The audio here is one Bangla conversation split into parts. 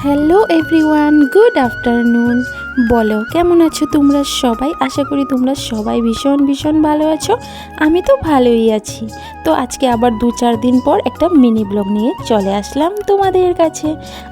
Hello everyone, good afternoon. বলো কেমন আছো তোমরা সবাই? আশা করি তোমরা সবাই ভীষণ ভীষণ ভালো আছো। আমি তো ভালোই আছি। তো আজকে আবার 2-4 দিন পর একটা মিনি ব্লগ নিয়ে চলে আসলাম তোমাদের কাছে।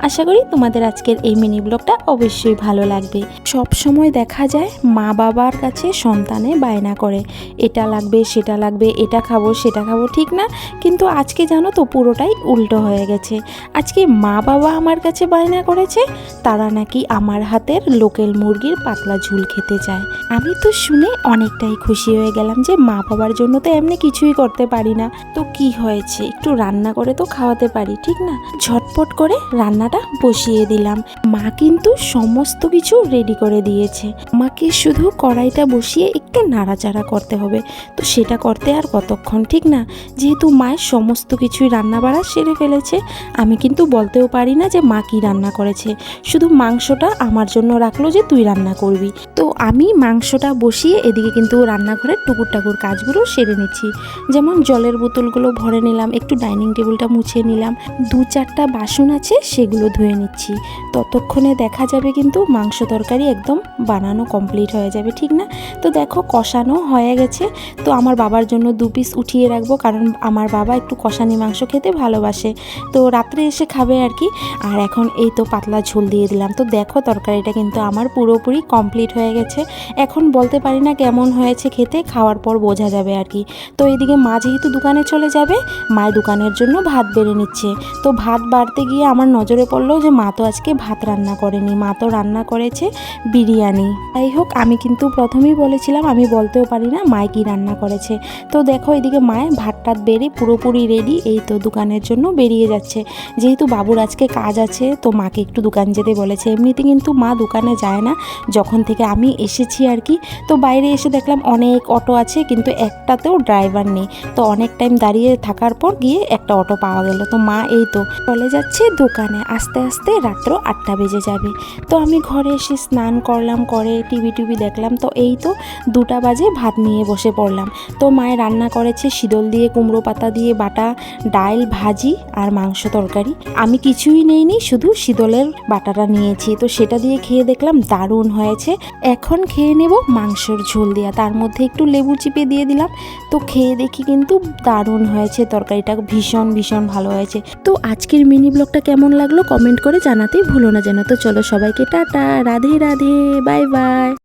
আশা করি তোমাদের আজকের এই মিনি ব্লগটা অবশ্যই ভালো লাগবে। সব সময় দেখা যায় মা বাবার কাছে সন্তানে বায়না করে, এটা লাগবে সেটা লাগবে, এটা খাবো সেটা খাবো, ঠিক না? কিন্তু আজকে জানো তো পুরোটাই উল্টো হয়ে গেছে। আজকে মা বাবা আমার কাছে বায়না করেছে তারা নাকি আমার হাতের লোকেল মুরগির পাতলা ঝোল খেতে চায়। আমি তো শুনে অনেকটাই খুশি হয়ে গেলাম যে মা বাবার জন্য তো এমনি কিছুই করতে পারি না, তো কি হয়েছে, একটু রান্না করে তো খাওয়াতে পারি, ঠিক না? ঝটপট করে রান্নাটা বসিয়ে দিলাম। মা কিন্তু সমস্ত কিছু রেডি করে দিয়েছে। মাকে শুধু কড়াইটা বসিয়ে একটু নাড়াচাড়া করতে হবে। তো সেটা করতে আর কতক্ষণ, ঠিক না? যেহেতু মায়ের সমস্ত কিছুই রান্না বাড়া সেরে ফেলেছে, আমি কিন্তু বলতেও পারি না যে মা কি রান্না করেছে। শুধু মাংসটা আমার জন্য রাখলো যে তুই রান্না করবি। তো আমি মাংসটা বসিয়ে এদিকে কিন্তু রান্নাঘরের টুকুর টাকুর কাজগুলো সেরে নিচ্ছি। যেমন জলের বোতলগুলো ভরে নিলাম, একটু ডাইনিং টেবিলটা মুছে নিলাম, 2-4টা বাসন আছে সেগুলো ধুয়ে নিচ্ছি। ততক্ষণে দেখা যাবে কিন্তু মাংস তরকারি একদম বানানো কমপ্লিট হয়ে যাবে, ঠিক না? তো দেখো কষানো হয়ে গেছে। তো আমার বাবার জন্য 2 পিস উঠিয়ে রাখবো, কারণ আমার বাবা একটু কষানি মাংস খেতে ভালোবাসে। তো রাত্রে এসে খাবে আর কি। আর এখন এই তো পাতলা ঝোল দিয়ে দিলাম। তো দেখো তরকারিটা কিন্তু আমার পুরোপুরি কমপ্লিট হয়ে গেছে। এখন বলতে পারি না কেমন হয়েছে খেতে, খাওয়ার পর বোঝা যাবে আর কি। তো এইদিকে মা যেহেতু দোকানে চলে যাবে, মায়ের দোকানের জন্য ভাত বেড়ে নিচ্ছে। তো ভাত বাড়তে গিয়ে আমার নজরে পড়লো যে মা তো আজকে ভাত রান্না করেনি, মা তো রান্না করেছে বিরিয়ানি। যাই হোক, আমি কিন্তু প্রথমেই বলেছিলাম আমি বলতেও পারি না মায় কি রান্না করেছে। তো দেখো এদিকে মায়ে ভাত টাত বেড়ে পুরোপুরি রেডি, এই তো দোকানের জন্য বেরিয়ে যাচ্ছে। যেহেতু বাবুর আজকে কাজ আছে, তো মাকে একটু দোকান যেতে বলেছে। এমনিতে কিন্তু মা দোকানে যায় না যখন থেকে আমি এসেছি আর কি। তো বাইরে এসে দেখলাম অনেক অটো আছে, কিন্তু একটাতেও ড্রাইভার নেই। তো অনেক টাইম দাঁড়িয়ে থাকার পর গিয়ে একটা অটো পাওয়া গেল। তো মা এই তো চলে যাচ্ছে দোকানে। আস্তে আস্তে রাত্র 8টা বেজে যাবে। তো আমি ঘরে এসে স্নান করলাম, করে টিভি দেখলাম। তো এই তো 2টা বাজে ভাত নিয়ে বসে পড়লাম। তো মায়ে রান্না করেছে শিদল দিয়ে কুমড়ো পাতা দিয়ে বাটা, ডাল, ভাজি আর মাংস তরকারি। আমি কিছুই নেইনি, শুধু শিদলের বাটাটা নিয়েছি। তো সেটা দিয়ে খেয়ে দেখলাম দারুণ হয়েছে। এখন খেয়ে নেব মাংসর ঝোল দিয়া, তার মধ্যে একটু লেবু চিপে দিয়ে দিলাম। তো খেয়ে দেখি কিন্তু দারুণ হয়েছে, তরকারিটা ভীষণ ভীষণ ভালো হয়েছে। তো আজকের মিনি ব্লগটা কেমন লাগলো কমেন্ট করে জানাতেই ভুলো না যেন। তো চলো সবাইকে tata, Radhe Radhe, bye bye.